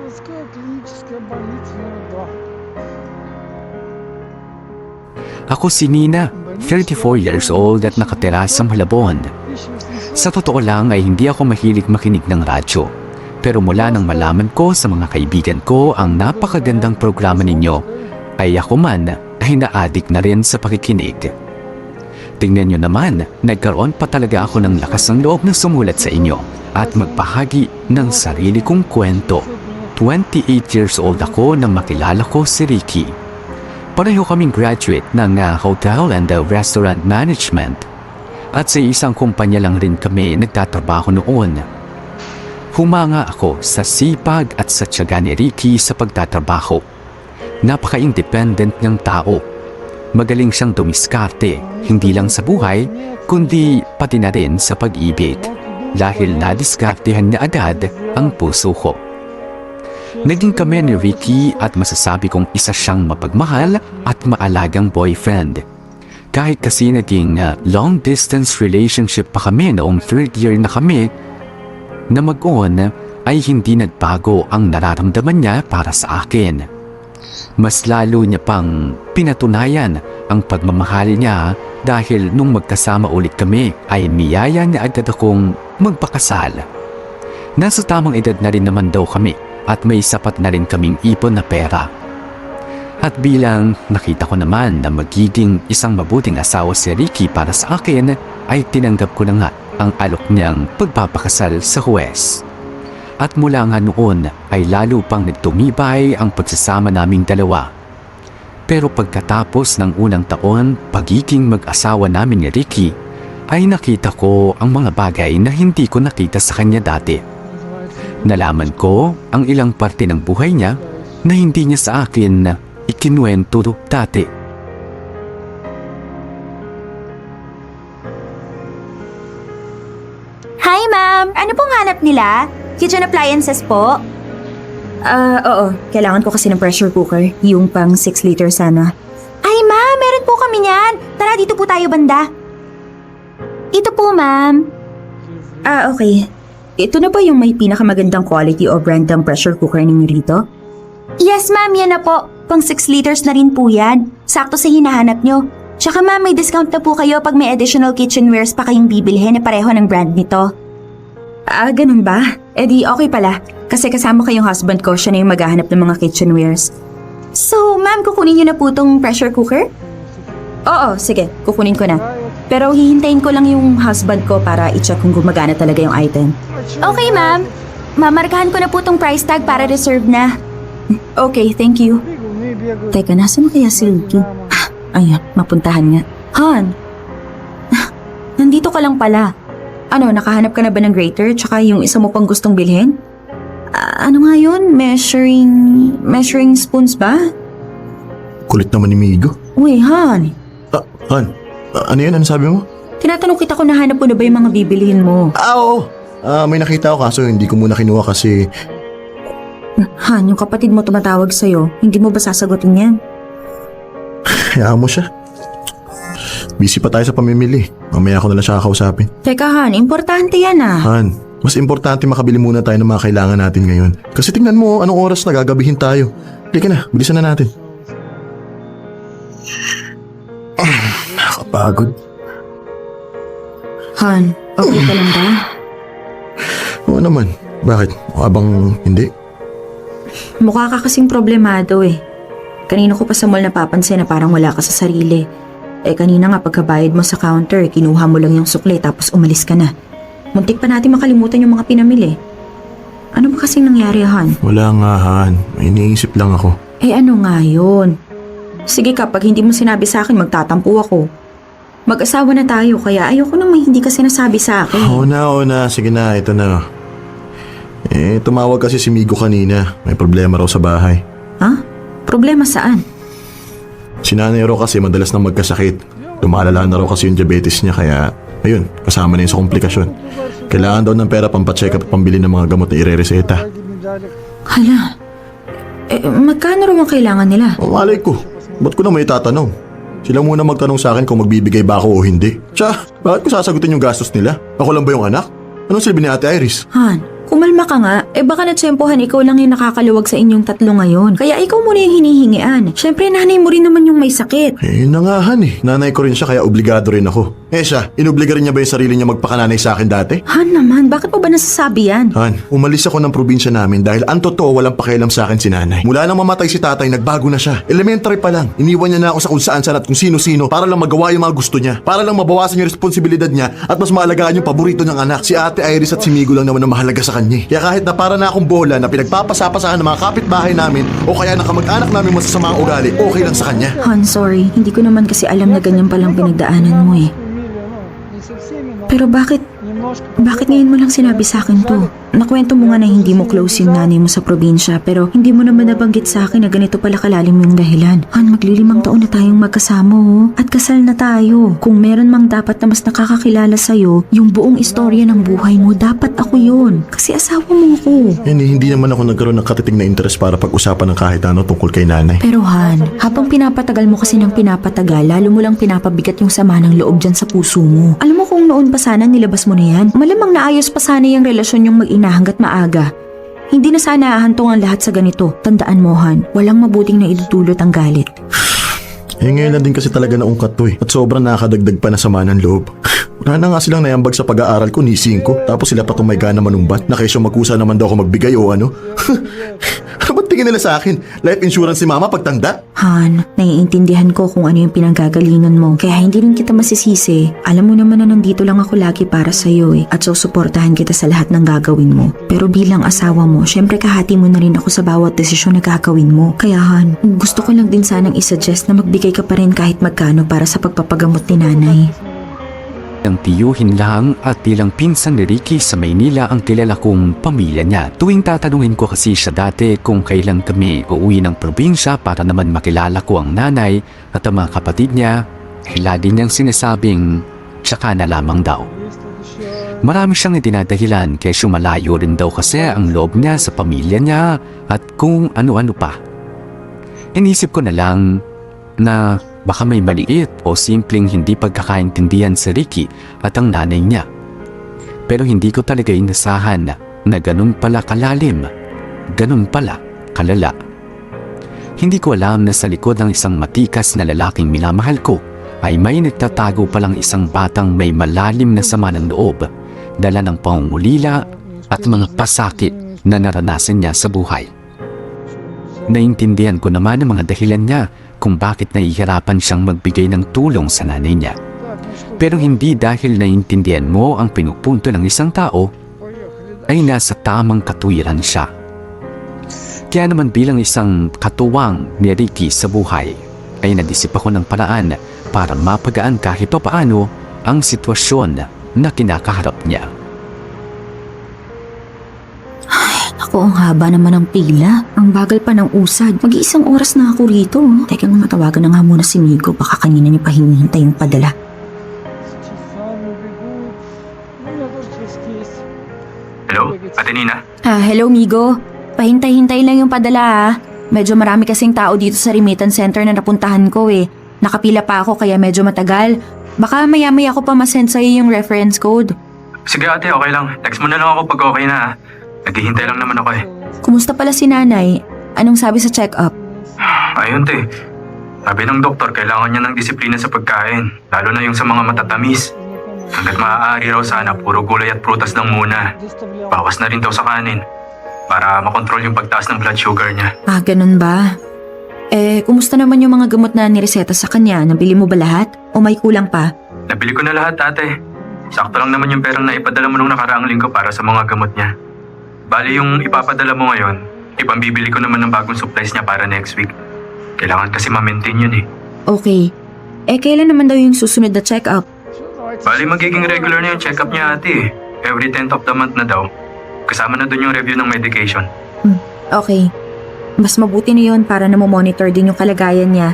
Городская клиническая больница номер 2. Ako si Nina, 34 years old at nakatira sa Malabon. Sa totoo lang ay hindi ako mahilig makinig ng radyo. Pero mula nang malaman ko sa mga kaibigan ko ang napakagandang programa ninyo, ay ako man ay na-addict na rin sa pakikinig. Tingnan nyo naman, nagkaroon pa talaga ako ng lakas ng loob na sumulat sa inyo at magbahagi ng sarili kong kwento. 28 years old ako nang makilala ko si Ricky. Pareho kaming graduate ng Hotel and Restaurant Management at sa isang kumpanya lang rin kami nagtatrabaho noon. Humanga ako sa sipag at sa tiyaga ni Ricky sa pagtatrabaho. Napaka-independent niyang tao. Magaling siyang dumiskarte, hindi lang sa buhay, kundi pati na rin sa pag-ibig. Dahil nadiskartehan niya agad ang puso ko. Naging kami ni Ricky at masasabi kong isa siyang mapagmahal at maalagang boyfriend. Kahit kasi naging long distance relationship pa kami noong 3rd year na kami, na mag-on ay hindi nagbago ang nararamdaman niya para sa akin. Mas lalo niya pang pinatunayan ang pagmamahal niya dahil nung magkasama ulit kami ay niyaya niya agad akong magpakasal. Nasa tamang edad na rin naman daw kami at may sapat na rin kaming ipon na pera. At bilang nakita ko naman na magiging isang mabuting asawa si Ricky para sa akin, ay tinanggap ko na nga ang alok niyang pagpapakasal sa huwes. At mula nga noon ay lalo pang nagtumibay ang pagsasama naming dalawa. Pero pagkatapos ng unang taon pagiging mag-asawa namin ni Ricky, ay nakita ko ang mga bagay na hindi ko nakita sa kanya dati. Nalaman ko ang ilang parte ng buhay niya na hindi niya sa akin ikinuwento dati. Hi, ma'am! Ano pong hanap nila? Kitchen appliances po? Oo. Kailangan ko kasi ng pressure cooker. Yung pang 6 liter sana. Ay, ma'am! Meron po kami niyan! Tara, dito po tayo banda. Ito po, ma'am. Okay. Ito na ba yung may pinakamagandang quality o brand ng pressure cooker ninyo rito? Yes, ma'am. Yan na po. Pang 6 liters na rin po yan. Sakto sa hinahanap nyo. Tsaka ma'am, may discount na po kayo pag may additional kitchenwares pa kayong bibilhin na pareho ng brand nito. Ganun ba? Di okay pala. Kasi kasama kayong husband ko, siya na yung maghahanap ng mga kitchenwares. So, ma'am, kukunin niyo na po tong pressure cooker? Oo, sige. Kukunin ko na. Pero hihintayin ko lang yung husband ko para i-check kung gumagana talaga yung item. Okay, ma'am. Mamarkahan ko na po tong price tag para reserve na. Okay, thank you. Teka, nasan na kaya si Ricky? Ayan, mapuntahan nga. Han! Nandito ka lang pala. Ano, nakahanap ka na ba ng grater tsaka yung isa mo pang gustong bilhin? Ano nga yun? Measuring spoons ba? Kulit naman ni Migo. Uy, Han. Han, ano yun? Ano sabi mo? Tinatanong kita kung nahanap mo na ba yung mga bibilihin mo. Oo! May nakita ako kaso hindi ko muna kinuha kasi... Han, yung kapatid mo tumatawag sa'yo. Hindi mo ba sasagutin yan? Hayaan mo siya. Busy pa tayo sa pamimili. Mamaya ko na lang siya kakausapin. Teka, Han, importante yan ah. Han, mas importante makabili muna tayo ng mga kailangan natin ngayon. Kasi tingnan mo, anong oras na gagabihin tayo. Halika na, bilisan na natin. Nakapagod. Han, okay ka lang ba? Oo naman. Bakit? Mukha bang hindi? Mukha ka kasing problemado eh. Kanina ko pa sa mall napapansin na parang wala ka sa sarili. Kanina nga pagkabayad mo sa counter, kinuha mo lang yung sukli tapos umalis ka na. Muntik pa natin makalimutan yung mga pinamili. Ano ba kasing nangyari, Han? Wala nga, Han. May iniisip lang ako. Ano nga yun? Sige, kapag hindi mo sinabi sa akin, magtatampo ako. Mag-asawa na tayo, kaya ayoko nang may hindi ka sinasabi sa akin. Oo na. Sige na, ito na. Tumawag kasi si Migo kanina. May problema raw sa bahay. Ha? Problema saan? Si Nanay Ro kasi madalas nang magkasakit. Lumalala na raw kasi yung diabetes niya kaya, ayun, kasama na yun sa komplikasyon. Kailangan daw ng pera pampacheck up at pambili ng mga gamot na irereseta. Hala, magkano raw ang kailangan nila? Malay ko, ba't ko na may tatanong? Sila muna magtanong sa akin kung magbibigay ba ako o hindi. Tsa, bakit ko sasagutin yung gastos nila? Ako lang ba yung anak? Anong silbi ni Ate Iris? Han, kumalma ka nga. baka natsempohan ikaw lang yung nakakaluwag sa inyong tatlo ngayon. Kaya ikaw muna yung hinihingian. Siyempre, nanay mo rin naman yung may sakit. Na nga, Han eh. Nanay ko rin siya kaya obligado rin ako. Siya, inobliga rin niya ba yung sarili niya magpakananay sa akin dati? Han naman, bakit mo ba nasasabi yan? Han, umalis ako ng probinsya namin dahil ang totoo walang pakialam sa akin si nanay. Mula nang mamatay si tatay, nagbago na siya. Elementary pa lang, iniwan niya na ako sa kung saan-saan at kung sino-sino para lang magawa yung mga gusto niya. Para lang mabawasan yung responsibilidad niya at mas maalagaan yung paborito ng anak. Si Ate Iris at si Migo lang naman ang mahalaga sa kanya. Kaya kahit na para na akong bola na pinagpapasapasahan ng mga kapitbahay namin o kaya na kamag-anak namin masasama ang ugali, okay lang sa kanya. Han, sorry. Hindi ko naman kasi alam na ganyan palang pinagdaanan mo eh. Pero bakit ngayon mo lang sinabi sa akin to? Nakwento mo nga na hindi mo close yung nanay mo sa probinsya pero hindi mo naman nabanggit sa akin na ganito pala kalalim yung dahilan. Han, maglilimang taon na tayong magkasama oh. At kasal na tayo. Kung meron mang dapat na mas nakakakilala sa'yo, yung buong istorya ng buhay mo, dapat ako yun. Kasi asawa mo ako. Hindi naman ako nagkaroon ng katiting na interest para pag-usapan ng kahit ano tungkol kay nanay. Pero Han, habang pinapatagal mo kasi ng pinapatagal, lalo mo lang pinapabigat yung sama ng loob dyan sa puso mo. Alam mo kung noon pa sana nilabas mo na yan, malamang naayos pa sana yung relasyon yung mag-ina hanggat maaga. Hindi na sana ahantong ang lahat sa ganito. Tandaan mo, Han, walang mabuting na idudulot ang galit. Ngayon lang din kasi talaga naungkat to eh. At sobrang nakakadagdag pa na sama ng loob. Wala na nga silang nayambag sa pag-aaral ko ni 5. Tapos sila pa tumayga na manumbat na kesyo magkusa naman daw ako magbigay o ano. Ano ba't tingin nila sa akin? Life insurance si mama pagtanda? Han, naiintindihan ko kung ano yung pinanggagalingan mo. Kaya hindi rin kita masisisi. Alam mo naman na nandito lang ako lagi para sa'yo eh. At susuportahan kita sa lahat ng gagawin mo. Pero bilang asawa mo, syempre kahati mo na rin ako sa bawat desisyon na gagawin mo. Kaya Han, gusto ko lang din sanang isuggest na magbigay ka pa rin kahit magkano para sa pagpapagamot ni nanay. Ang tiyuhin lang at tilang pinsan ni Ricky sa Maynila ang kilala kong pamilya niya. Tuwing tatanungin ko kasi siya dati kung kailan kami uuwi ng probinsya para naman makilala ko ang nanay at ang mga kapatid niya, lagi niyang sinasabing tsaka na lamang daw. Marami siyang idinadahilan kesyo malayo rin daw kasi ang loob niya sa pamilya niya at kung ano-ano pa. Inisip ko na lang na baka may maliit o simpleng hindi pagkakaintindihan sa Ricky at ang nanay niya. Pero hindi ko talaga inasahan na ganun pala kalalim, ganun pala kalala. Hindi ko alam na sa likod ng isang matikas na lalaking minamahal ko ay may nagtatago palang isang batang may malalim na sama ng loob, dala ng pangungulila at mga pasakit na naranasan niya sa buhay. Naintindihan ko naman ang mga dahilan niya kung bakit nahihirapan siyang magbigay ng tulong sa nanay niya. Pero hindi dahil naiintindihan mo ang pinupunto ng isang tao, ay nasa tamang katuwiran siya. Kaya naman bilang isang katuwang ni Ricky sa buhay, ay nag-isip ako ng paraan para mapagaan kahit pa paano ang sitwasyon na kinakaharap niya. Ako, ang haba naman ng pila. Ang bagal pa ng usad. Mag-iisang oras na ako rito. Teka nga, matawagan na nga muna si Migo. Baka kanina niya pa hinihintay yung padala. Hello, Ate Nina? Hello Migo. Pahintay-hintay lang yung padala ah. Medyo marami kasing tao dito sa remittance center na napuntahan ko eh. Nakapila pa ako kaya medyo matagal. Baka maya-maya ako pa masend sa'yo yung reference code. Sige ate, okay lang. Text mo na lang ako pag okay na. Naghihintay lang naman ako eh. Kumusta pala si nanay? Anong sabi sa check-up? Ayun te. Sabi ng doktor, kailangan niya ng disiplina sa pagkain. Lalo na yung sa mga matatamis. Hanggat maaari raw sana, puro gulay at prutas lang muna. Bawas na rin daw sa kanin. Para makontrol yung pagtaas ng blood sugar niya. Ganun ba? Kumusta naman yung mga gamot na nireseta sa kanya? Nabili mo ba lahat? O may kulang pa? Nabili ko na lahat ate. Sakto lang naman yung perang na ipadala mo nung nakaraang linggo para sa mga gamot niya. Bali yung ipapadala mo ngayon, ipambibili ko naman ng bagong supplies niya para next week. Kailangan kasi ma-maintain yun eh. Okay. Kailan naman daw yung susunod na check-up? Bali magiging regular na yung check-up niya ate eh. Every 10th of the month na daw. Kasama na dun yung review ng medication. Okay. Mas mabuti na yun para na monitor din yung kalagayan niya.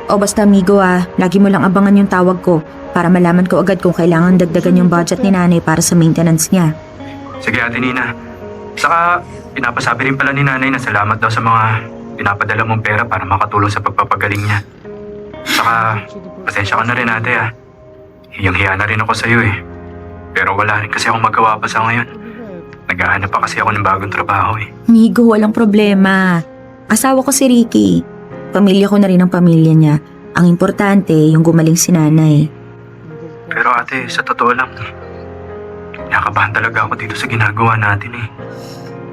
O basta amigo lagi mo lang abangan yung tawag ko para malaman ko agad kung kailangan dagdagan yung budget ni nanay para sa maintenance niya. Sige ate Nina. Saka pinapasabi rin pala ni nanay na salamat daw sa mga pinapadala mong pera para makatulong sa pagpapagaling niya. Saka pasensya ka na rin ate Hiyang-hiya na rin ako sa'yo eh. Pero wala rin kasi akong magawa pa sa ngayon. Naghahanap pa kasi ako ng bagong trabaho eh. Migo, walang problema. Asawa ko si Ricky. Pamilya ko na rin ang pamilya niya. Ang importante, yung gumaling si nanay. Pero ate, sa totoo lang, nakabahan talaga ako dito sa ginagawa natin eh.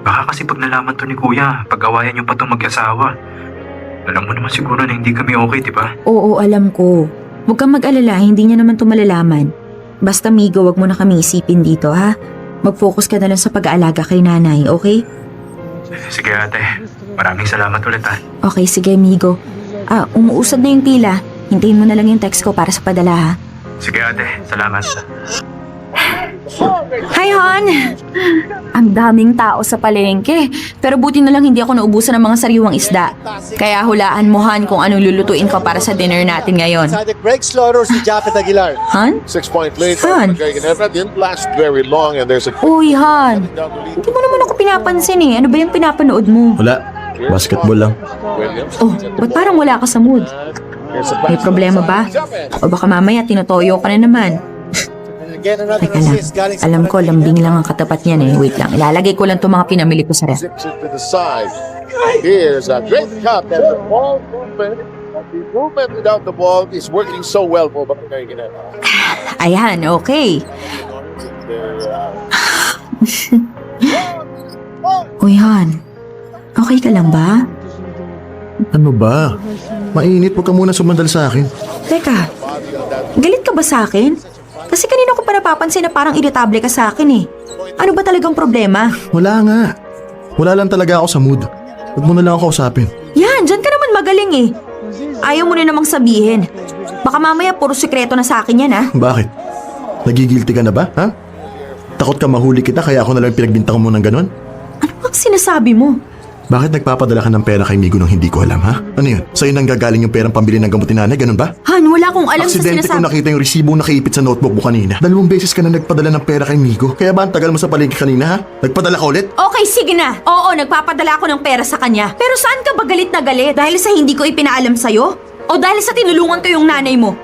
Baka kasi pag nalaman to ni kuya, pag-awayan niyo pa itong mag-asawa. Alam mo naman siguro na hindi kami okay, di ba? Oo, alam ko. Huwag kang mag-alala, hindi niya naman ito malalaman. Basta Migo, wag mo na kami isipin dito, ha? Mag-focus ka na lang sa pag-aalaga kay nanay, okay? Sige ate, maraming salamat ulit ha. Okay, sige Migo. Umuusad na yung pila. Hintayin mo na lang yung text ko para sa padala, ha? Sige ate, salamat. Hi, hon! Ang daming tao sa palengke. Pero buti na lang hindi ako naubusan ng mga sariwang isda. Kaya hulaan mo, Han, kung anong lulutuin ko para sa dinner natin ngayon. Decided Greg Slaughter si Japet Aguilar. Han? 6 point lead. Han? Greg Ginebra didn't last very long and there's a Uy, Han! Hindi mo naman ako pinapansin eh. Ano ba yung pinapanood mo? Wala. Basketball lang. Williams. Oh, ba't parang wala ka sa mood? Here's a May problema ba? O baka mamaya tinutoyo ka na naman. Again, another Teka lang. assist galing sa Alam ko, lambing lang ang katapat niyan eh. Wait lang. Ilalagay ko lang itong mga pinamili ko sa ref. zips it to the side. Here's a great cut and the ball movement. The movement without the ball is working so well for Greg Ginebra. Ayan, okay. Uy, Han. Okay ka lang ba? Ano ba? Mainit, huwag ka muna sumandal sa akin. Teka, galit ka ba sa akin? Kasi kanina ko pa napapansin na parang irritable ka sa akin eh. Ano ba talagang problema? Wala nga. Wala lang talaga ako sa mood. Huwag mo na lang ako kausapin. Yan, dyan ka naman magaling eh. Ayaw mo na namang sabihin. Baka mamaya puro sikreto na sa akin yan ha. Bakit? Nagigilty ka na ba, ha? Takot ka mahuli kita kaya ako na lang pinagbintang mo ng ganon? Ano bang sinasabi mo? Bakit nagpapadala ka ng pera kay Migo nung hindi ko alam, ha? Ano yun? Sa'yo nang gagaling yung perang pambili ng gamot ni nanay, ganun ba? Han, wala akong alam sa Aksidente ko sinasabi. nakita yung resibong nakaipit sa notebook mo kanina. 2 beses ka na nagpadala ng pera kay Migo. Kaya ba ang tagal mo sa palengke kanina, ha? Nagpadala ka ulit? Okay, sige na. Oo, nagpapadala ako ng pera sa kanya. Pero saan ka ba galit na galit? Dahil sa hindi ko ipinaalam sa'yo? O dahil sa tinulungan ko yung nanay mo?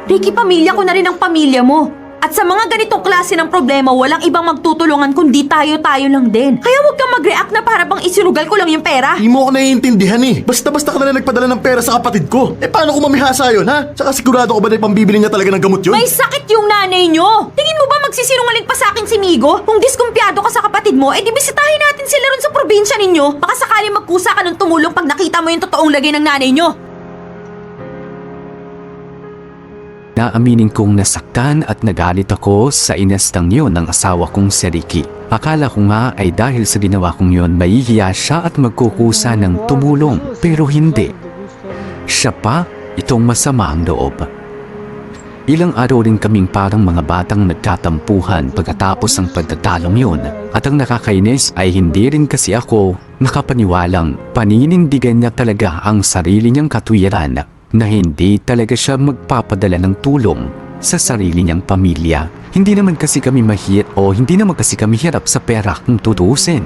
Ricky, pamilya ko na rin ang pamilya mo. At sa mga ganitong klase ng problema, walang ibang magtutulungan kundi tayo-tayo lang din. Kaya huwag kang mag-react na para bang isinugal ko lang yung pera. Hindi mo ako naiintindihan eh. Basta-basta ka na lang nagpadala ng pera sa kapatid ko. Eh paano ko mamihasa yun, ha? Tsaka sigurado ko ba na pambibili niya talaga ng gamot yun? May sakit yung nanay nyo! Tingin mo ba magsisinungaling pa sa akin si Migo? Kung diskumpiyado ka sa kapatid mo, edi bisitahin natin sila ron sa probinsya ninyo. Baka sakaling magkusa ka ng tumulong pag nakita mo yung totoong lagay ng nanay nyo. Naaminin kong nasaktan at nagalit ako sa inestang yun ng asawa kong si Ricky. Akala ko nga ay dahil sa ginawa kong yun, mahihiya siya at magkukusa ng tumulong. Pero hindi. Siya pa itong masama ang loob. Ilang araw rin kaming parang mga batang nagtatampuhan pagkatapos ng pagtatalong yun. At ang nakakainis ay hindi rin kasi ako nakapaniwalang paninindigan niya talaga ang sarili niyang katwiran na hindi talaga siya magpapadala ng tulong sa sarili niyang pamilya. Hindi naman kasi kami hirap sa pera kung tutuusin.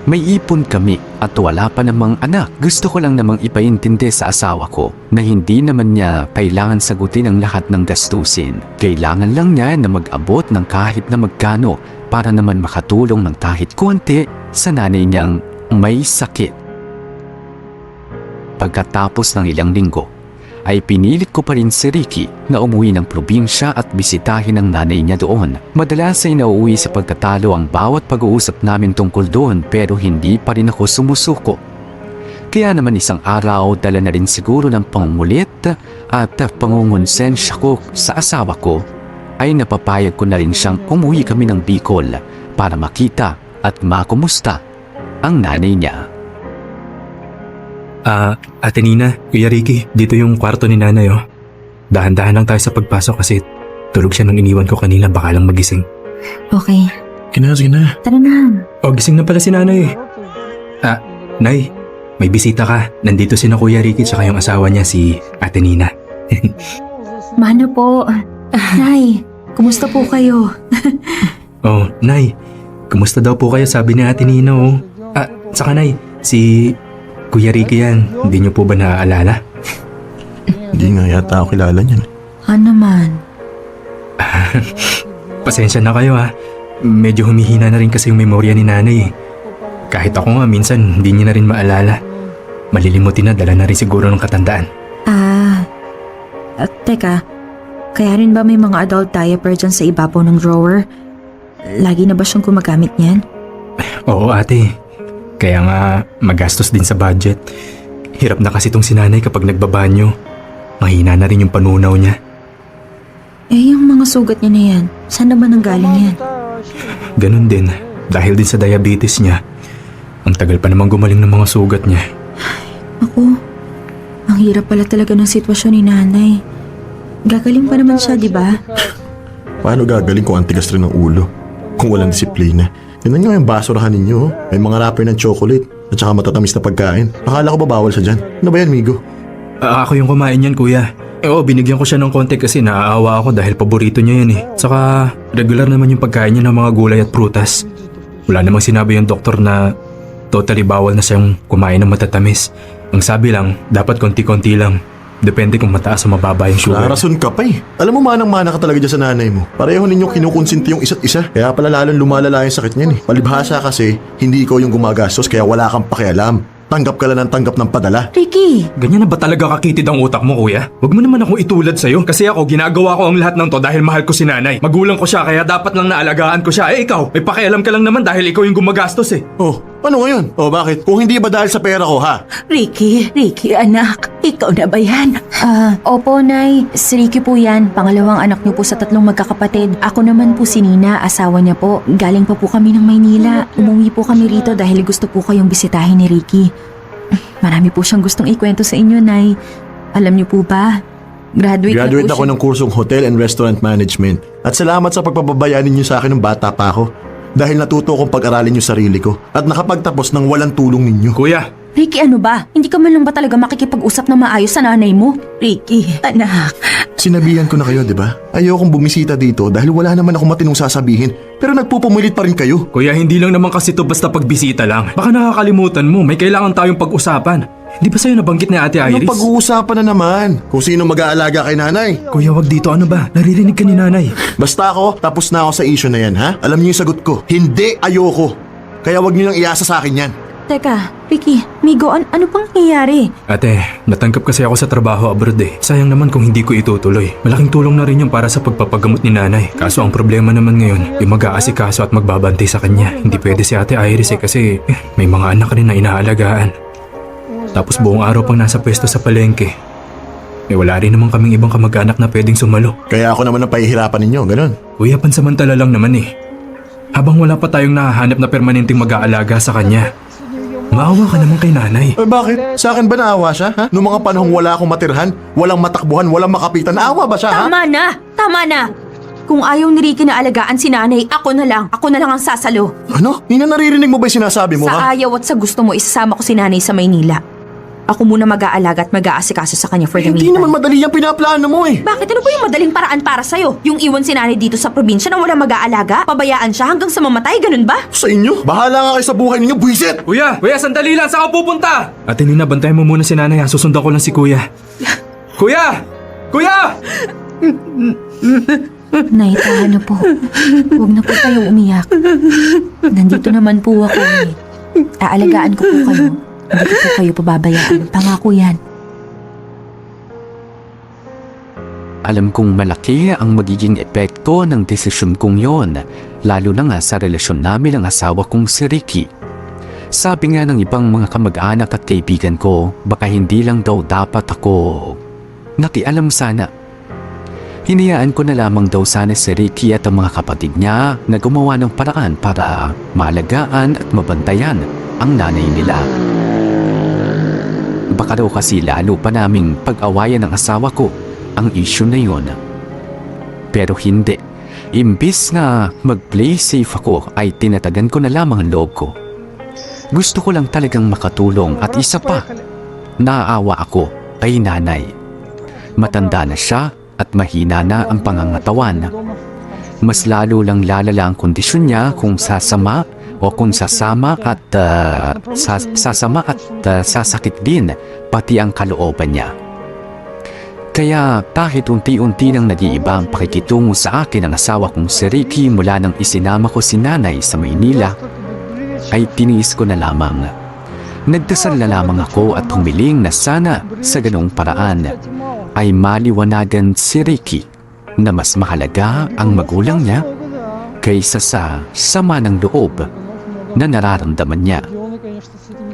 May ipon kami at wala pa namang anak. Gusto ko lang namang ipaintindi sa asawa ko na hindi naman niya kailangan sagutin ang lahat ng gastusin. Kailangan lang niya na mag-abot ng kahit na magkano para naman makatulong ng kahit konti sa nanay niyang may sakit. Pagkatapos ng ilang linggo, ay pinilit ko pa rin si Ricky na umuwi ng probinsya at bisitahin ang nanay niya doon. Madalas ay nauuwi sa pagtatalo ang bawat pag-uusap namin tungkol doon pero hindi pa rin ako sumusuko. Kaya naman isang araw dala na rin siguro ng pangungulit at pangungonsensya ko sa asawa ko ay napapayag ko na rin siyang umuwi kami ng Bicol para makita at makumusta ang nanay niya. Ate Nina, Kuya Ricky, dito yung kwarto ni nanay oh. Dahan-dahan lang tayo sa pagpasok kasi tulog siya nung iniwan ko kanina, baka lang magising. Okay, Sige na. tara na. Oh, gising na pala si nanay eh. Nay, may bisita ka. Nandito si na Kuya Ricky tsaka yung asawa niya si Ate Nina. Mano po. Nay, kumusta po kayo? Oh, Nay, kumusta daw po kayo sabi ni Ate Nina oh. Saka Nay, si Kuya Ricky yan, hindi niyo po ba naaalala? Hindi nga yata ako kilala niyan. Ano naman? Pasensya na kayo ha. medyo humihina na rin kasi yung memorya ni nanay eh. Kahit ako nga minsan hindi niya na rin maalala. Malilimutin na, dala na rin siguro ng katandaan. Teka, kaya rin ba may mga adult diaper dyan sa ibabaw ng drawer? Lagi na ba siyang gumagamit niyan? Oo ate, kaya nga magastos din sa budget. Hirap na kasi tong sinanay kapag nagbabanyo. Mahina na rin yung panunaw niya. Yung mga sugat niya na yan, saan naman nanggaling yan? Ganun din, dahil din sa diabetes niya. Ang tagal pa namang gumaling ng mga sugat niya. Ako, ang hirap pala talaga ng sitwasyon ni nanay. Gagaling pa naman siya, di ba? Paano gagaling kung ang tigas rin ng ulo? Kung walang disiplina. Yan nga yung basurahan ninyo. Oh. May mga wrapper ng chocolate at saka matatamis na pagkain. Akala ko ba bawal siya dyan? Ano ba yan, Migo? Ako yung kumain yan, kuya. Oo, binigyan ko siya ng konti kasi naaawa ako dahil paborito niya yan eh. Tsaka regular naman yung pagkain niya ng mga gulay at prutas. Wala namang sinabi yung doktor na totally bawal na siyang kumain ng matatamis. Ang sabi lang, dapat konti-konti lang. Depende kung mataas o mababa yung sugar. Narason ka pa eh. Alam mo manang-mana ka talaga dyan sa nanay mo. Pareho ninyong kinukonsinti yung isa't isa. Kaya pala lalong lumalala yung sakit niyan eh. Palibhasa kasi, hindi ikaw yung gumagastos kaya wala kang pakialam. Tanggap ka lang ng tanggap ng padala. Ricky! Ganyan na ba talaga kakitid ang utak mo, kuya? Huwag mo naman akong itulad sa'yo. Kasi ako, ginagawa ko ang lahat ng to dahil mahal ko si nanay. Magulang ko siya kaya dapat lang naalagaan ko siya. Ikaw, may pakialam ka lang naman dahil ikaw yung gumagastos eh. Oh, ano ngayon? Oh, bakit? Kung hindi ba dahil sa pera ko, ha? Ricky, anak, ikaw na ba yan? Opo, Nay. Si Ricky po yan. Pangalawang anak niyo po sa 3 magkakapatid. Ako naman po si Nina, asawa niya po. Galing pa po kami ng Maynila. Umuwi po kami rito dahil gusto po kayong bisitahin ni Ricky. Marami po siyang gustong ikwento sa inyo, Nay. Alam niyo po ba? Graduate Ako ng kursong Hotel and Restaurant Management. At salamat sa pagpapabayaan ninyo sa akin ng bata pa ako. Dahil natuto kong pag-aralin yung sarili ko at nakapagtapos ng walang tulong ninyo. Kuya, Ricky, ano ba? Hindi ka man lang ba talaga makikipag-usap na maayos sa nanay mo? Ricky, anak, Sinabihan ko na kayo, di ba? Ayokong bumisita dito dahil wala naman ako matinong sasabihin. Pero nagpupumilit pa rin kayo. kuya, hindi lang naman kasi to basta pagbisita lang. Baka nakakalimutan mo, may kailangan tayong pag-usapan. Di ba sa'yo nabanggit ni Ate Anong Iris? pag-uusapan na naman? Kung sino mag-aalaga kay nanay? Kuya, wag dito, ano ba? Naririnig ka ni nanay. Basta ako, tapos na ako sa issue na yan, ha? Alam niyo yung sagot ko. Hindi, ayoko. Kaya wag niyo lang iasa sa akin yan. Teka, Ricky, Migo, ano pang nangyayari? Ate, natanggap kasi ako sa trabaho abroad eh. Sayang naman kung hindi ko itutuloy. Malaking tulong na rin yun para sa pagpapagamot ni nanay. Kaso ang problema naman ngayon, yung mag-aasikaso at magbabantay sa kanya. Hindi pwede si Ate Iris eh kasi may mga anak rin na inaalagaan. Tapos buong araw pang nasa pwesto sa palengke. Wala rin naman kaming ibang kamag-anak na pwedeng sumalo. Kaya ako naman ang pahihirapan ninyo, ganun. Kuya, pansamantala lang naman eh. Habang wala pa tayong nahahanap na permanenteng mag-aalaga sa kanya. Maawa ka naman kay nanay. Bakit? Sa akin ba naawa siya, ha? Noong mga panahong wala akong matirhan, walang matakbuhan, walang makapitan, naawa ba siya, ha? Tama na! Tama na! Kung ayaw ni Ricky na alagaan si nanay, ako na lang ang sasalo. Ano? Nina, naririnig mo ba yung sinasabi mo, ha? Sa ayaw at sa gusto mo, isasama ko si nanay sa Maynila. Ako muna mag-aalaga at mag-aasikaso sa kanya for the Hindi meantime. naman madali yung pinaplano mo, eh. Bakit? Ano ba yung madaling paraan para sa'yo? Yung iwan si nanay dito sa probinsya na wala mag-aalaga? Pabayaan siya hanggang sa mamatay, ganun ba? Sa inyo? Bahala nga kayo sa buhay ninyo, buwisit! Kuya, sandali lang, saan ka pupunta? Ate Nina, bantayan mo muna si nanay ha, susundan ko lang si kuya. Kuya! Kuya! Nay, ano po? Huwag na po kayo umiyak. Nandito naman po ako eh. Aalagaan ko po kayo. Hindi ko po kayo pababayaan. Pangako yan. Alam kong malaki ang magiging epekto ng desisyon kong yon, lalo na nga sa relasyon namin ng asawa kong si Ricky. Sabi nga ng ibang mga kamag-anak at kaibigan ko, baka hindi lang daw dapat ako nakialam sana. Hinayaan ko na lamang daw sana si Ricky at ang mga kapatid niya na gumawa ng paraan para maalagaan at mabantayan ang nanay nila. Baka daw kasi lalo pa naming pag-awayan ng asawa ko ang issue na yon. Pero hindi. Imbis na mag-play safe ako ay tinatagan ko na lamang ang loob ko. Gusto ko lang talagang makatulong at isa pa, naaawa ako kay nanay. Matanda na siya at mahina na ang pangangatawan. Mas lalo lang lalala ang kondisyon niya kung sasama o kung sasama at sasakit din pati ang kalooban niya. Kaya kahit unti-unti nang nag-iiba ang pakikitungo sa akin ng asawa kong si Ricky mula nang isinama ko si nanay sa Maynila, ay tiniis ko na lamang. Nagdasal na lamang ako at humiling na sana sa ganong paraan ay maliwanagan si Ricky na mas mahalaga ang magulang niya kaysa sa sama ng loob na nararamdaman niya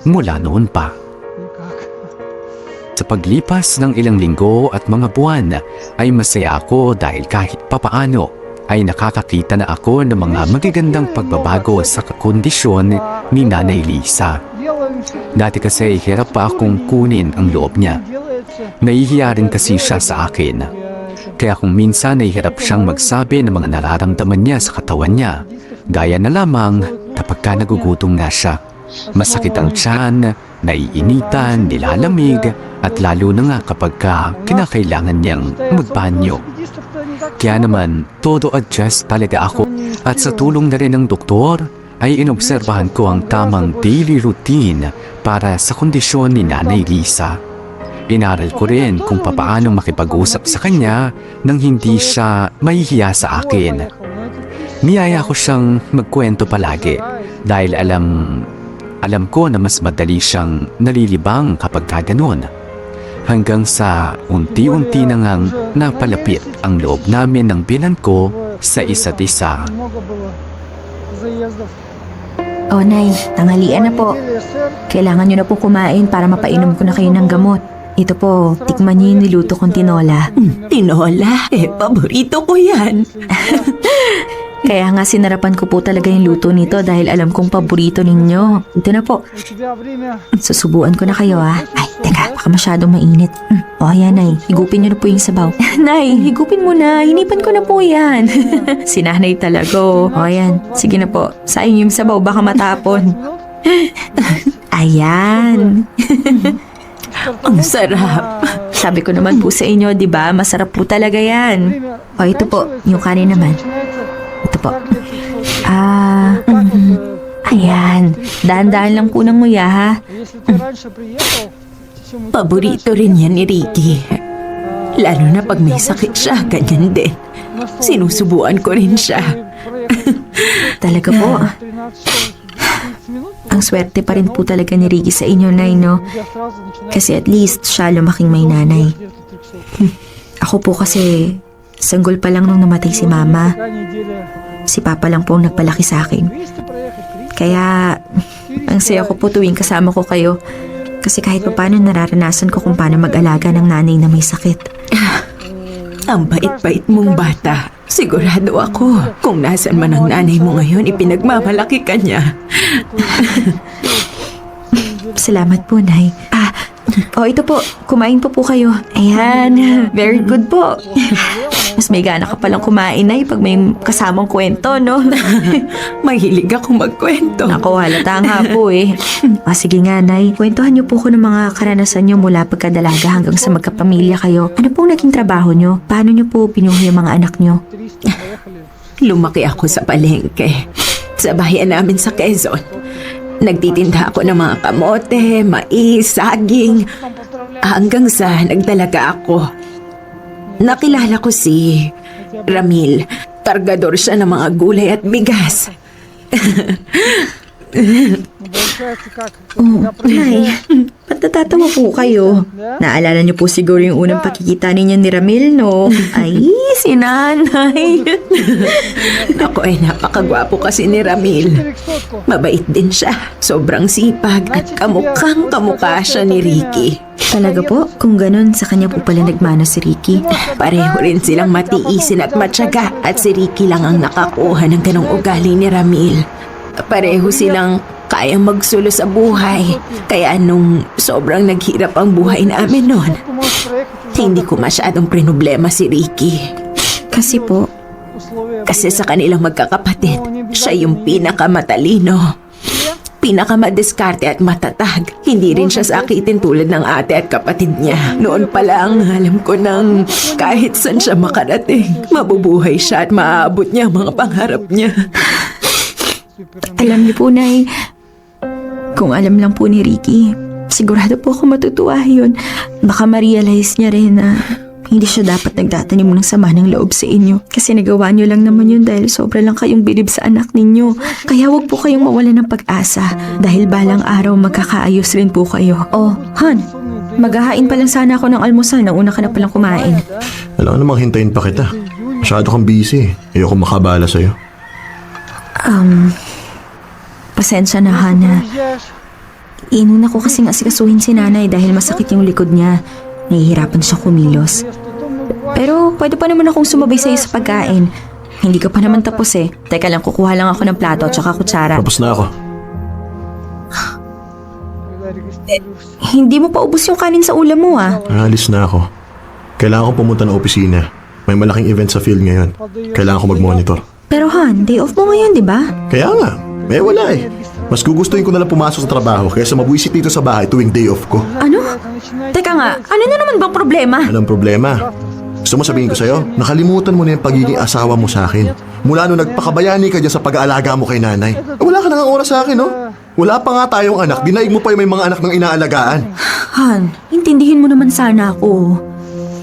mula noon pa. Sa paglipas ng ilang linggo at mga buwan ay masaya ako dahil kahit papaano ay nakakakita na ako ng mga magagandang pagbabago sa kondisyon ni Nanay Lisa. Dati kasi hirap pa akong kunin ang loob niya. Nahihiya rin kasi siya sa akin. Kaya kung minsan ay hirap siyang magsabi ng mga nararamdaman niya sa katawan niya, gaya na lamang kapag ka nagugutom nga siya. Masakit ang tiyan, naiinitan, nilalamig, at lalo na nga kapag kinakailangan niyang magbanyo. Kaya naman, todo adjust talaga ako at sa tulong na rin ng doktor, ay inobserbahan ko ang tamang daily routine para sa kondisyon ni Nanay Lisa. Inaral ko rin kung papaano makipag-usap sa kanya nang hindi siya mahihiya sa akin. Niyaya ko siyang magkwento palagi dahil alam ko na mas madali siyang nalilibang kapag kaganon. Hanggang sa unti-unti na ngang napalapit ang loob namin ng binan ko sa isa't isa. O Nay, tanghalian na po. Kailangan nyo na po kumain para mapainom ko na kayo ng gamot. Ito po, tikman niyo yung niluto kong tinola. Tinola? Paborito ko yan. Kaya nga sinarapan ko po talaga yung luto nito dahil alam kong paborito ninyo. Ito na po. Susubuan ko na kayo Ay, teka, baka masyadong mainit. O ayan Nay, higupin niyo na po yung sabaw. Nay, higupin mo na. Hinipan ko na po yan. Si Nanay talaga. O ayan, sige na po. Sayang yung sabaw, baka matapon. Ayan. Ang sarap. Sabi ko naman po sa inyo, di ba? Masarap po talaga yan. O ito po, yung kanin naman. Ito po. Ayan. Dahan-dahan lang po ng nguya, ha? Paborito rin yan ni Ricky. Lalo na pag may sakit siya, ganyan din. Sinusubuan ko rin siya. Talaga po. Ang swerte pa rin po talaga ni Ricky sa inyo, Nay, no? Kasi at least siya lumaking may nanay. Ako po kasi, sanggol pa lang nung namatay si Mama. Si Papa lang po ang nagpalaki sa akin. Kaya, ang saya ko po tuwing kasama ko kayo. Kasi kahit pa paano nararanasan ko kung paano mag-alaga ng nanay na may sakit. Ang bait-bait mong bata. Sigurado ako, kung nasan man ang nanay mo ngayon, ipinagmamalaki ka niya. Salamat po, Nay. Ito po. Kumain po kayo. Ayan. Very good po. Mas may gana ka palang kumain, Nay, pag may kasamang kwento, no? Mahilig akong magkwento. Ako, halata nga po eh. Sige nga, Nay. Kwentuhan niyo po ko ng mga karanasan niyo mula pagkadalaga hanggang sa magkapamilya kayo. Ano pong naging trabaho niyo? Paano niyo po pinuhi yung mga anak niyo? Lumaki ako sa palengke. Sa bayan namin sa Quezon. Nagtitinda ako ng mga kamote, mais, saging. Hanggang sa nagdalaga ako. Nakilala ko si Ramil. Kargador siya ng mga gulay at bigas. Nay, ba't natatawa po kayo? Naalala niyo po siguro yung unang pakikita ninyo ni Ramil, no? Ay, si Nanay. Ako ay napakagwapo kasi ni Ramil. Mabait din siya. Sobrang sipag at kamukhang kamukha siya ni Ricky. Talaga po? Kung ganun, sa kanya po pala nagmana si Ricky. Pareho rin silang matiisin at matyaga at si Ricky lang ang nakakuha ng ganong ugali ni Ramil. Pareho silang kayang magsulo sa buhay. Kaya nung sobrang naghirap ang buhay namin noon, hindi ko masyadong problema si Ricky. Kasi po, Kasi sa kanilang magkakapatid, siya yung pinakamatalino. Pinakamadiskarte at matatag. Hindi rin siya sakitin tulad ng ate at kapatid niya. Noon pa lang, alam ko nang kahit saan siya makarating, mabubuhay siya at maaabot niya ang mga pangarap niya. alam niyo po, Nay, kung alam lang po ni Ricky, sigurado po ako matutuwa yun. Baka ma-realize niya rin na Hindi siya dapat nagtatanim ng sama ng loob sa inyo. Kasi nagawa niyo lang naman yun dahil sobra lang kayong bilib sa anak ninyo. Kaya huwag po kayong mawala ng pag-asa. Dahil balang araw magkakaayos rin po kayo. Oh, Han, maghahain pa lang sana ako ng almusal nang una ka na palang kumain. Alam namang hintayin pa kita. Masyado kang busy. Ayoko makabala sa'yo. Pasensya na, Hana. Inuna ko kasing asikasuhin si nanay dahil masakit yung likod niya. Nahihirapan siya kumilos. Pero pwede pa naman akong sumabay sa'yo sa pagkain. Hindi ka pa naman tapos eh. Teka lang, kukuha lang ako ng plato at saka kutsara. Tapos na ako. Hindi mo pa ubos yung kanin sa ulam mo ah. Alis na ako. Kailangan ko pumunta ng opisina. May malaking event sa field ngayon. Kailangan ko mag-monitor. Pero Han, day off mo ngayon, di ba? Kaya nga, wala eh. Mas gugustuhin ko na lang pumasok sa trabaho kaysa mabuisit dito sa bahay tuwing day off ko. Ano? Teka nga, ano na naman bang problema? Anong problema? Gusto mo sabihin ko sa'yo, nakalimutan mo na yung pagiging asawa mo sa akin. Mula nung nagpakabayani ka dyan sa pag-aalaga mo kay nanay. Wala ka nang oras sa akin, no? Wala pa nga tayong anak, dinaig mo pa yung may mga anak ng inaalagaan. Han, intindihin mo naman sana ako.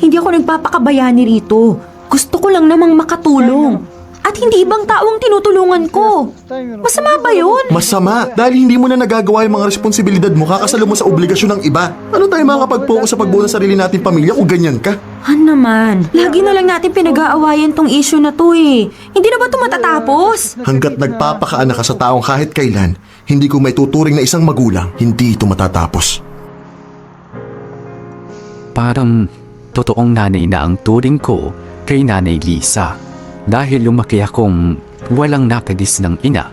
Hindi ako nagpapakabayani rito. Gusto ko lang namang makatulong. At hindi ibang taong tinutulungan ko. Masama ba yun? Masama, dahil hindi mo na nagagawa yung mga responsibilidad mo, kakasalo mo sa obligasyon ng iba. Ano tayo makakapag-focus sa pagbuo ng sarili nating pamilya kung ganyan ka? Han naman, lagi na lang natin pinag-aawayan tong issue na to eh. Hindi na ba ito matatapos? Hanggat nagpapakaanak ka sa taong kahit kailan, hindi ko may tuturing na isang magulang, hindi ito matatapos. Parang totoong nanay na ang turing ko kay Nanay Lisa. Dahil lumaki akong walang nakadis ng ina.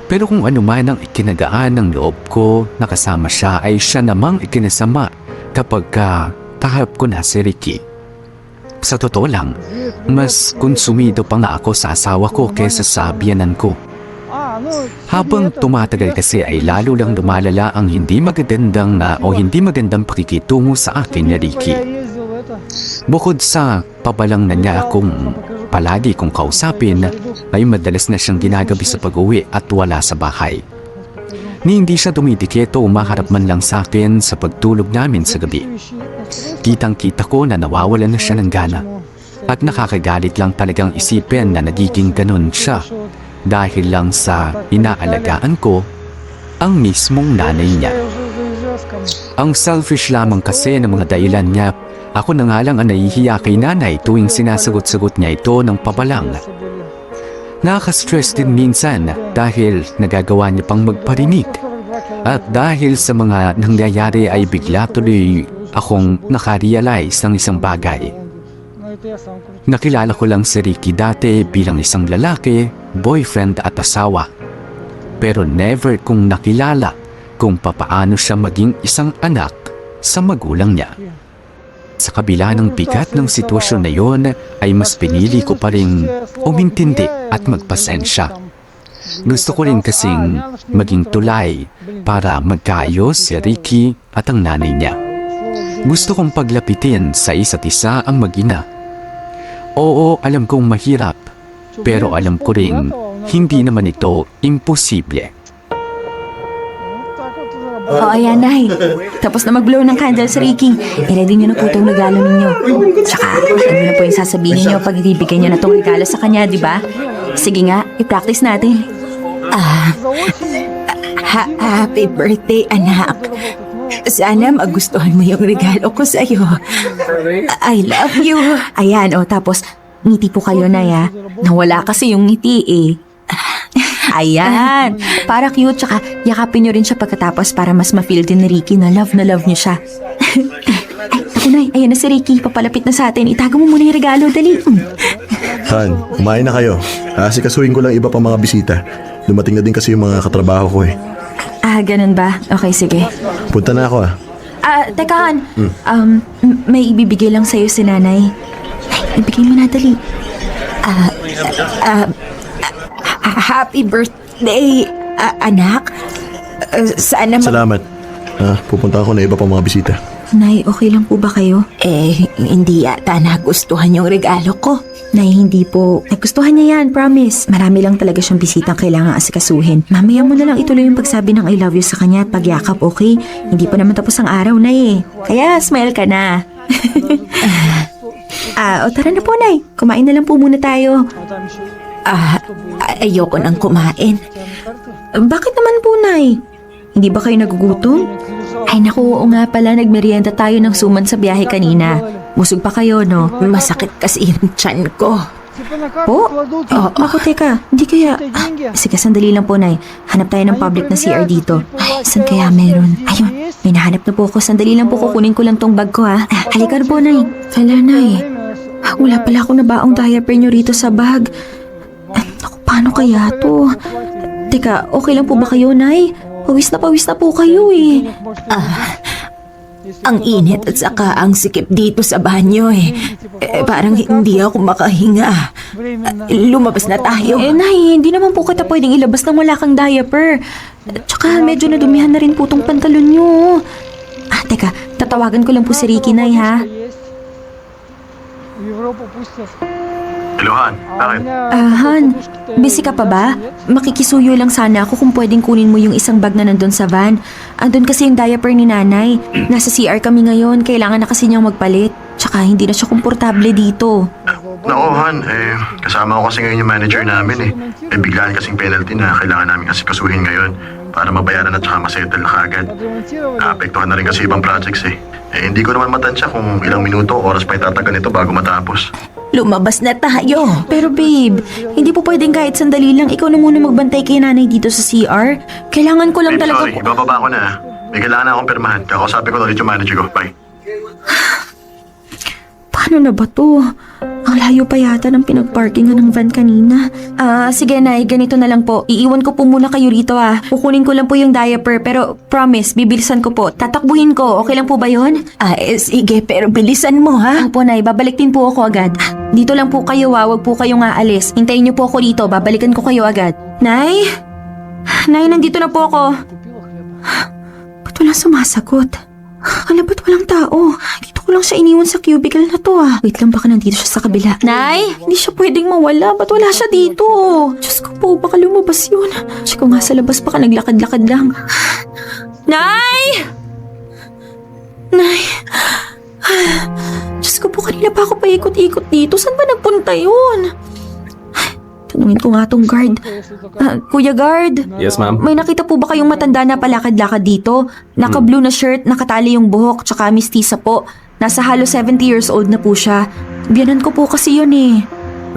Pero kung ano man ang ikinagaan ng loob ko, nakasama siya ay siya namang ikinasama kapag tahap ko na si Ricky. Sa totoo lang, mas konsumido pa nga ako sa asawa ko kaysa sa biyanan ko. Habang tumatagal kasi ay lalo lang lumalala ang hindi magandang pakikitungo sa akin ni Ricky. Bukod sa pabalang na niya akong palagi kong kausapin, ay madalas na siyang ginagabi sa pag-uwi at wala sa bahay. Ni hindi siya dumidikit o umaharap man lang sa akin sa pagtulog namin sa gabi. Kitang-kita ko na nawawalan na siya ng gana. At nakakagalit lang talagang isipin na nagiging ganun siya dahil lang sa inaalagaan ko ang mismong nanay niya. Ang selfish lamang kasi ng mga dahilan niya. Ako na nga lang ang nahihiya kay nanay tuwing sinasagot-sagot niya ito ng pabalang. Nakaka-stress din minsan dahil nagagawa niya pang magparinig. At dahil sa mga nangyayari ay bigla tuloy akong nakarealize ng isang bagay. Nakilala ko lang si Ricky dati bilang isang lalaki, boyfriend at asawa. Pero never kong nakilala kung papaano siya maging isang anak sa magulang niya. Sa kabila ng bigat ng sitwasyon na yon ay mas pinili ko pa rin umintindi at magpasensya. Gusto ko rin kasing maging tulay para magkaayos si Ricky at ang nanay niya. Gusto kong paglapitin sa isa't isa ang mag-ina. Oo, alam kong mahirap, pero alam ko rin hindi naman ito imposible. Oo, ayan, Nay. Tapos na mag-blow ng candle si Ricky. I-ready niyo na po itong regalo ninyo. Tsaka, ano na po yung sasabihin niyo pag ibibigay niyo na itong regalo sa kanya, di ba? Sige nga, i-practice natin. Happy birthday, anak. Sana magustuhan mo yung regalo ko sa'yo. I love you. Ayan, tapos, ngiti po kayo, Nay, ha? Nawala kasi yung ngiti, eh. Ayan, para cute, tsaka yakapin niyo rin siya pagkatapos para mas ma-feel din ni Ricky na love niyo siya. Ako, Nay, ayan na si Ricky, papalapit na sa atin. Itago mo muna yung regalo, dali. Han, kumain na kayo. Asikasuhin ko lang iba pang mga bisita. Dumating na din kasi yung mga katrabaho ko eh. Ganun ba? Okay, sige. Punta na ako Teka, Han. May ibibigay lang sa'yo si nanay. Ay, ibigay mo na, dali. Happy birthday, anak. Sana Salamat. Pupunta ako na iba pang mga bisita. Nay, okay lang po ba kayo? Hindi yata nagustuhan yung regalo ko. Nay, hindi po. Nagustuhan niya yan, promise. Marami lang talaga siyang bisitang kailangan asikasuhin. Mamaya mo na lang ituloy yung pagsabi ng I love you sa kanya at pagyakap, okay? Hindi pa naman tapos ang araw, Nay, eh. Kaya, smile ka na. O tara na po, Nay. Kumain na lang po muna tayo. Ayoko nang kumain. Bakit naman po, Nay? Hindi ba kayo nagugutom? Ay naku, oo nga pala, nagmerienda tayo ng suman sa biyahe kanina. Busog pa kayo, no? Masakit kasi yung tiyan ko. Po? Naku, teka, hindi kaya... sige, sandali lang po, Nay. Hanap tayo ng public na CR dito. Ay, saan kaya meron? Ayun, may nahanap na po ako. Sandali lang po, kukunin ko lang tong bag ko, ha? Halika na po, Nay. Hala, Nay. Wala pala akong nabaong diaper nyo rito sa bag. Naku, paano kaya to? Teka, okay lang po ba kayo, Nay? Pawis na po kayo, eh. Ang init at saka ang sikip dito sa banyo parang hindi ako makahinga. Lumabas na tayo. Nay, hindi naman po kita pwedeng ilabas nang wala kang diaper. Tsaka medyo nadumihan na rin po tong pantalon nyo. Teka, tatawagan ko lang po si Ricky, Nay, ha? Hello, Han. Bakit? Han, busy ka pa ba? Makikisuyo lang sana ako kung pwedeng kunin mo yung isang bag na nandun sa van. Andun kasi yung diaper ni nanay. Nasa CR kami ngayon, kailangan na kasi niyang magpalit. Tsaka hindi na siya komportable dito. Nako, Han. Kasama ko kasi ngayon yung manager namin May biglaan kasing penalty na kailangan namin asikasuhin ngayon para mabayaran at saka masettle na kagad. Naapektuhan na rin kasi ibang projects hindi ko naman matansya kung ilang minuto o oras pa itatagal nito bago matapos. Lumabas na tayo. Pero babe, hindi po pwedeng kahit sandali lang ikaw na muna magbantay kay nanay dito sa CR. Kailangan ko lang Babe, talaga... sorry. Ibababa ko na. May kailangan na akong pirmahan. Kakausapin ko na ulit yung manager ko. Bye. Paano na ba to? Ang layo pa yata ng pinagparkingan ng van kanina. Sige, Nay, ganito na lang po. Iiwan ko po muna kayo rito, Kukunin ko lang po yung diaper, pero promise, bibilisan ko po. Tatakbuhin ko, okay lang po ba yun? Sige, pero bilisan mo, ha? Opo, Nay, babalik din po ako agad. Dito lang po kayo, Huwag po kayong aalis. Hintayin niyo po ako dito, babalikan ko kayo agad. Nay? Nay, nandito na po ako. Ba't walang sumasagot? Ba't walang tao? Dito ko lang siya iniwan sa cubicle na to, Wait lang, baka nandito siya sa kabila. Nay? Hindi siya pwedeng mawala. Ba't wala siya dito? Diyos ko po, baka lumabas yun. Siya ko nga sa labas, baka naglakad-lakad lang. Nay! Nay! Diyos ko po, kanina pa ako paikot-ikot dito. Saan ba nagpunta yun? Tanungin ko nga tong guard. Kuya guard? Yes, ma'am. May nakita po ba kayong matanda na palakad-lakad dito? Naka-blue na shirt, nakatali yung buhok, tsaka mistisa po. Nasa halos 70 years old na po siya. Biyanan ko po kasi yun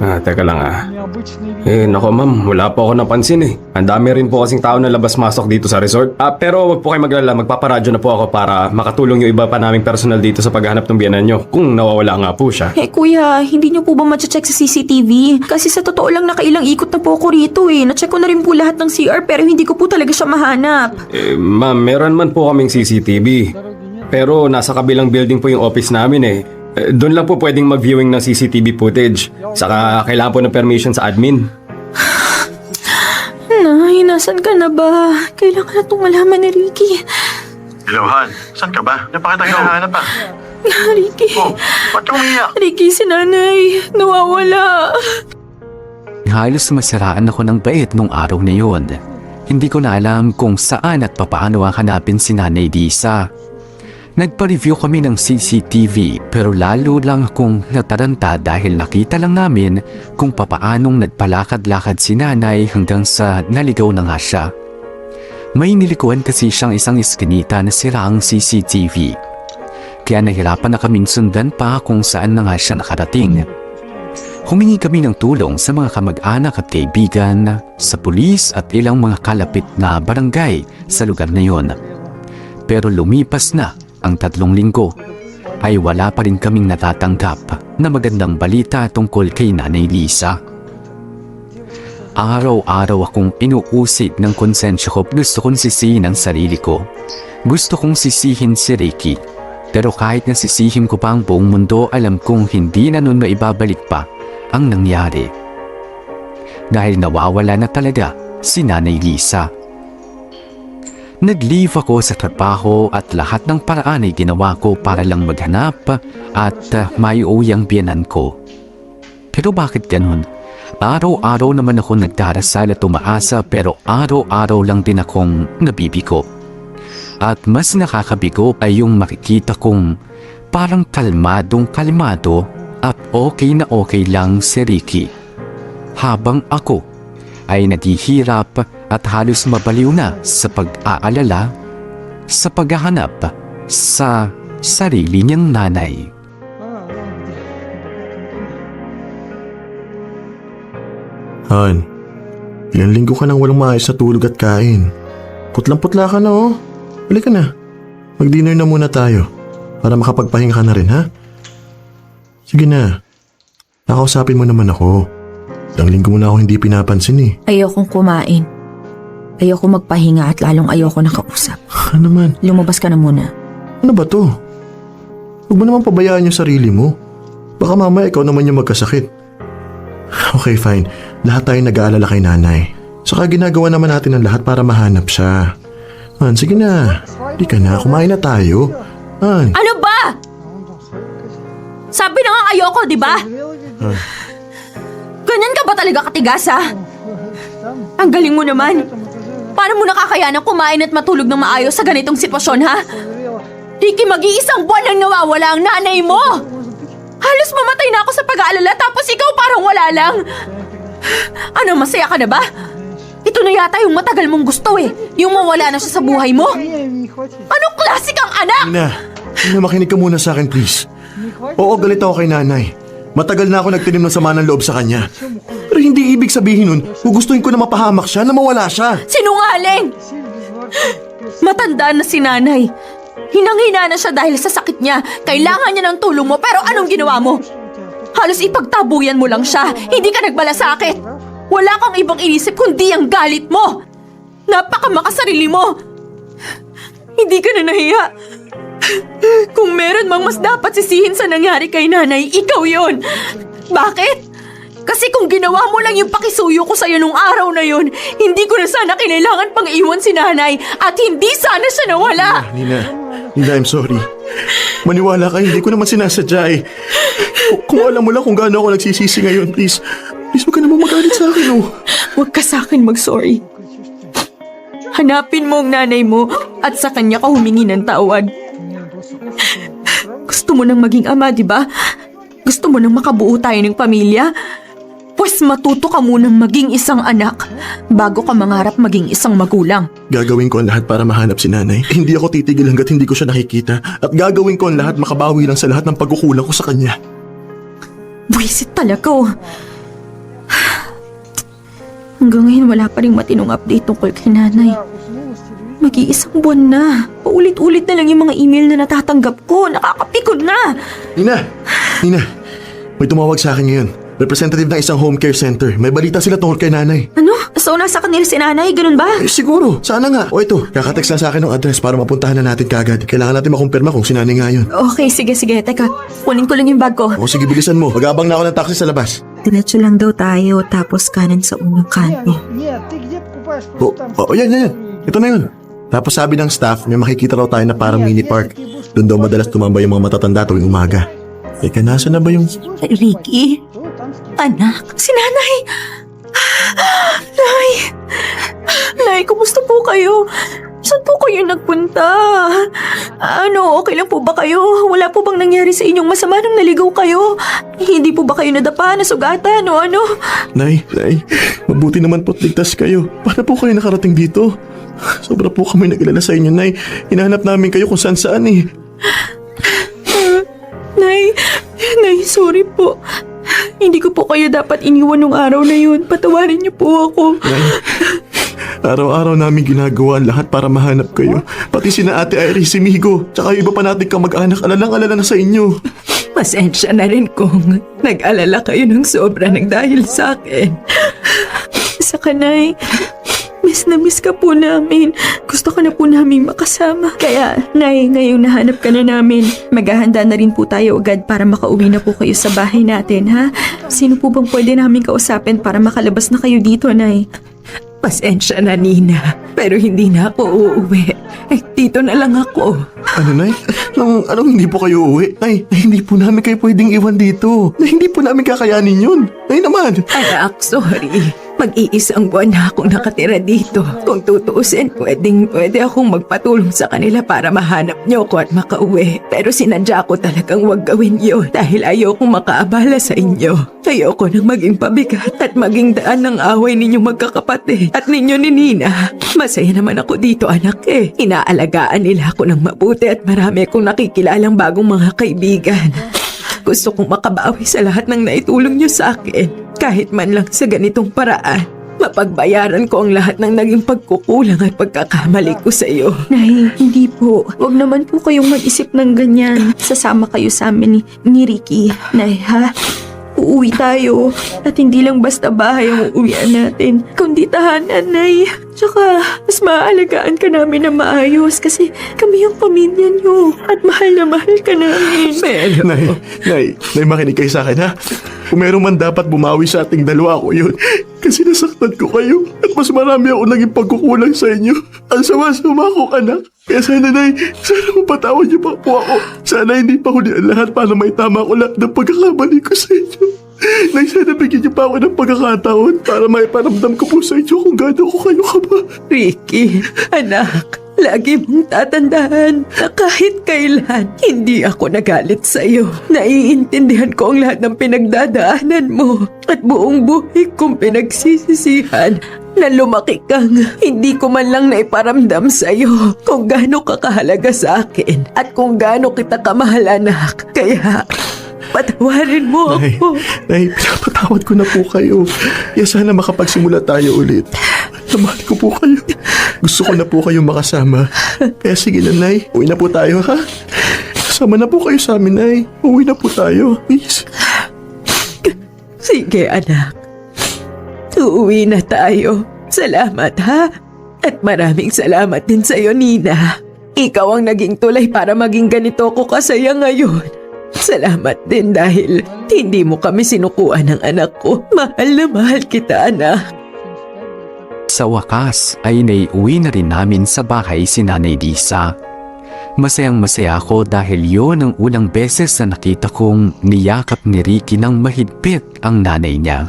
Teka lang nako ma'am, wala po ako napansin Ang dami rin po kasing tao na labas-masok dito sa resort. Pero wag po kayo maglala, magpaparadyo na po ako para makatulong yung iba pa naming personal dito sa paghahanap ng biyanan nyo kung nawawala nga po siya. Kuya, hindi niyo po ba mache-check sa CCTV? Kasi sa totoo lang nakailang ikot na po ako rito Na-check ko na rin po lahat ng CR pero hindi ko po talaga siya mahanap. Ma'am, meron man po kaming CCTV. Pero nasa kabilang building po yung office namin doon lang po pwedeng mag-viewing ng CCTV footage. Saka kailangan po ng permission sa admin. Nay, nasan ka na ba? Kailangan na itong malaman ni Ricky. Hello, Han. Saan ka ba? Napakita hinahanap Ricky. Ba't ka umiyak? Ricky, si nanay. Nawawala. Halos masiraan ako ng bait nung araw na yun. Hindi ko na alam kung saan at papaano hanapin si Nanay Lisa. Nagpa-review kami ng CCTV pero lalo lang akong nataranta dahil nakita lang namin kung papaanong nagpalakad-lakad si nanay hanggang sa naligaw na nga siya. May nilikuan kasi siyang isang iskinita na sira ang CCTV. Kaya nahirapan na kaming sundan pa kung saan na nga siya nakarating. Humingi kami ng tulong sa mga kamag-anak at kaibigan, sa pulis at ilang mga kalapit na barangay sa lugar na yon. Pero lumipas na ang 3 linggo ay wala pa rin kaming natatanggap na magandang balita tungkol kay Nanay Lisa. Araw-araw akong inuusit ng konsensya ko. Gusto kong sisihin ang sarili ko. Gusto kong sisihin si Ricky. Pero kahit na sisihin ko pa ang buong mundo, alam kong hindi na nun maibabalik pa ang nangyari. Dahil nawawala na talaga si Nanay Lisa. Nag-leave ako sa trabaho at lahat ng paraan ay ginawa ko para lang maghanap at maiuwi ang biyanan ko. Pero bakit ganun? Araw-araw naman ako nagdarasal at umaasa pero araw-araw lang din akong nabibigo. At mas nakakabigo ay yung makikita kong parang kalmadong kalmado at okay na okay lang si Ricky. Habang ako ay naghihirap at halos mabaliw na sa pag-aalala sa paghahanap sa sarili niyang nanay. Han, ilang linggo ka nang walang maayos na tulog at kain. Putlang-putla ka na oh. Halika na. Mag-dinner na muna tayo para makapagpahinga ka na rin, ha? Sige na. Nakausapin mo naman ako. Ilang linggo mo na ako hindi pinapansin eh. Ayokong kumain. Ayoko magpahinga at lalong ayoko nakausap. Ano naman? Lumabas ka na muna. Ano ba to? Huwag mo naman pabayaan yung sarili mo. Baka mamaya ikaw naman yung magkasakit. Okay, fine. Lahat tayo nag-aalala kay nanay. Saka ginagawa naman natin ang lahat para mahanap siya. Han, sige na. Di ka na. Kumain na tayo. Han. Ano ba? Sabi na nga ayoko, di ba? Ganyan ka ba talaga katigas, ha? Ang galing mo naman. Paano mo nakakayanang kumain at matulog ng maayos sa ganitong sitwasyon, ha? Ricky, mag-iisang buwan nang nawawala ang nanay mo! Halos mamatay na ako sa pag-aalala tapos ikaw parang wala lang. Ano, masaya ka na ba? Ito na yata yung matagal mong gusto eh. Yung mawala na siya sa buhay mo. Anong klase kang anak? Nina, makinig ka muna sa akin, please. Oo, galit ako kay nanay. Matagal na ako nagtinim ng sama ng loob sa kanya. Pero hindi ibig sabihin nun, gugustuhin ko na mapahamak siya, na mawala siya. Sinungaling! Matanda na si nanay. Hinang-hina na siya dahil sa sakit niya. Kailangan niya ng tulong mo pero anong ginawa mo? Halos ipagtabuyan mo lang siya. Hindi ka nagbalasakit. Wala kang ibang inisip kundi ang galit mo. Napakamakasarili mo. Hindi ka na nahiya. Kung meron mang mas dapat sisihin sa nangyari kay nanay, ikaw yon. Bakit? Kasi kung ginawa mo lang yung pakisuyo ko sa'yo nung araw na yun, hindi ko na sana kinailangan pang iwan si nanay at hindi sana siya nawala. Nina, I'm sorry. Maniwala ka, hindi ko naman sinasadya eh. Kung alam mo lang kung gaano ako nagsisisi ngayon, please huwag ka naman magalit sa akin oh. Huwag ka sa akin mag-sorry. Hanapin mo ang nanay mo at sa kanya ka humingi ng tawad. Gusto mo nang maging ama, di ba? Gusto mo nang makabuo tayo ng pamilya? Pues matuto ka munang maging isang anak bago ka mangarap maging isang magulang. Gagawin ko ang lahat para mahanap si nanay. Hindi ako titigil hanggat hindi ko siya nakikita. At gagawin ko ang lahat makabawi lang sa lahat ng pagkukulang ko sa kanya. Buwisit talaga oh. Hanggang ngayon wala pa rin matinong update tungkol kay nanay. Mag-iisang buwan na. Paulit-ulit na lang yung mga email na natatanggap ko. Nakakapikon na. Nina, may tumawag sa akin ngayon. Representative ng isang home care center. May balita sila tungkol kay nanay. Ano? So nasa kanila si nanay? Ganun ba? Siguro. Sana nga. O ito, kakatext lang sa akin ng address para mapuntahan na natin kagad. Kailangan natin makumpirma kung si nanay nga yun. Okay, sige. Teka, kunin ko lang yung bag ko. O sige, bilisan mo. Mag-abang na ako ng taxi sa labas. Diretso lang daw tayo tapos kanan sa unang kanto. Yan. Ito na yun. Tapos sabi ng staff, may makikita raw tayo na parang mini park. Doon daw madalas tumambay yung mga matatanda tuwing umaga. Teka, nasa na ba yung... Ricky? Anak? Si nanay? Nay, kumusta po kayo? Saan po kayo nagpunta? Ano, okay lang po ba kayo? Wala po bang nangyari sa inyong masama nang naligaw kayo? Hindi po ba kayo nadapa, nasugatan o ano? Nay, mabuti naman po't ligtas kayo. Paano po kayo nakarating dito? Sobra po kami nag-alala sa inyo, Nay. Hinahanap namin kayo kung saan-saan eh. Nay, sorry po. Hindi ko po kayo dapat iniwan nung araw na yun. Patawarin niyo po ako. Nay, araw-araw namin ginagawa ang lahat para mahanap kayo. Pati sina Ate Iris, si Migo, tsaka yung iba pa nating kamag-anak, alalang-alala na sa inyo. Pasensya na rin kung nag-alala kayo ng sobra ng dahil sa akin. Saka, Nay, miss na miss ka po namin. Gusto ka na po namin makasama. Kaya, Nay, ngayong nahanap ka na namin, maghahanda na rin po tayo agad para makauwi na po kayo sa bahay natin, ha? Sino po bang pwede namin kausapin para makalabas na kayo dito, Nay? Pasensya na, Nina. Pero hindi na ako uuwi. Dito na lang ako. Ano, Nay? Anong hindi po kayo uwi? Nay, hindi po namin kayo pwedeng iwan dito. Nay, hindi po namin kakayanin yun. Nay naman. Anak, sorry. Mag-iisang buwan na akong nakatira dito. Kung tutuusin, pwede akong magpatulong sa kanila para mahanap niyo ko at makauwi. Pero sinadya ko talagang wag gawin yun dahil ayokong makaabala sa inyo. Ayoko nang maging pabigat at maging daan ng away ninyong magkakapatid at ninyo ni Nina. Masaya naman ako dito, anak eh. Inaalagaan nila ako ng mabuti at marami akong nakikilalang bagong mga kaibigan. Gusto kong makabawi sa lahat ng naitulong niyo sa akin. Kahit man lang sa ganitong paraan. Mapagbayaran ko ang lahat ng naging pagkukulang at pagkakamali ko sa iyo. Nay, hindi po. Huwag naman po kayong mag-isip ng ganyan. Sasama kayo sa amin ni Ricky. Nay, ha? Uuwi tayo. At hindi lang basta bahay ang uuwian natin, kundi tahanan, Nay. Tsaka, mas maaalagaan ka namin na maayos kasi kami yung pamilya niyo. At mahal na mahal ka namin. Pero, Nay, makinig kayo sa akin ha. Kung meron man dapat bumawi sa ating dalawa ko yun. Kasi nasaktan ko kayo at mas marami ako naging pagkukulang sa inyo. Ang sama-sama ko, anak. Kaya sana, Nay, sana mapatawad niyo pa po ako. Sana hindi pa huli ang lahat para may tama ko lahat ng pagkakamali ko sa inyo. Nay, sana bigyan niyo pa ako ng pagkakataon para may paramdam ko po sa inyo kung gaano ko kayo kaba. Ricky, anak, lagi mong tatandaan na kahit kailan hindi ako nagalit sa iyo. Naiintindihan ko ang lahat ng pinagdadaanan mo at buong buhay kong pinagsisisihan na lumaki kang hindi ko man lang naiparamdam sa iyo kung gaano ka kahalaga sa akin at kung gaano kita kamahal, anak. Kaya patawarin mo ako. Nay, pinapatawad ko na po kayo. Kaya sana makapagsimula tayo ulit. Namahal ko po kayo. Gusto ko na po kayong makasama. Kaya sige na, Nay. Uwi na po tayo, ha? Kasama na po kayo sa amin, Nay. Uwi na po tayo. Please. Sige, anak. Uuwi na tayo. Salamat, ha? At maraming salamat din sa iyo, Nina. Ikaw ang naging tulay para maging ganito ko kasaya ngayon. Salamat din dahil hindi mo kami sinukuan ng anak ko. Mahal na mahal kita, anak. Sa wakas ay naiuwi na rin namin sa bahay si Nanay Lisa. Masayang masaya ako dahil yon ang unang beses na nakita kong niyakap ni Ricky ng mahigpit ang nanay niya.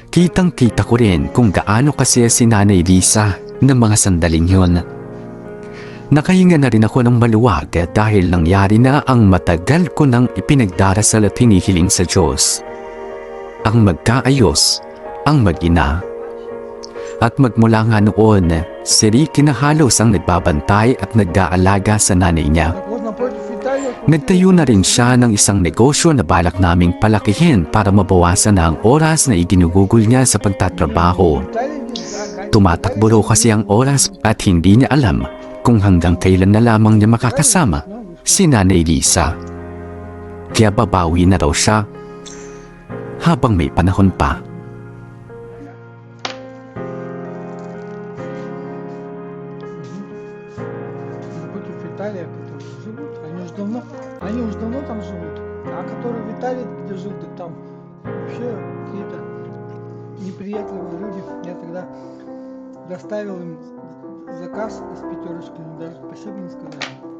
Kitang kita ko rin kung gaano kasaya si Nanay Lisa ng mga sandaling yon. Nakahinga na rin ako ng maluwag dahil nangyari na ang matagal ko nang ipinagdarasal at hinihiling sa Diyos. Ang magkaayos, ang mag-ina. At magmula nga noon, si Ricky na halos ang nagbabantay at nag-aalaga sa nanay niya. Так вот, напротив Италии. Nagtayo na rin siya ng isang negosyo na balak naming palakihin para mabawasan na ang oras na iginugugol niya sa pagtatrabaho. Tumatakbo raw kasi ang oras at hindi niya alam kung hanggang kailan na lamang niya makakasama si Nanay Lisa. Kaya babawi na raw siya habang may panahon pa. Напротив Италии, которые живут, они уже давно там живут. А которые в Италии, где жил, так там вообще какие-то неприятливые люди. Я тогда доставил им заказ из пятерочки, даже спасибо не сказали.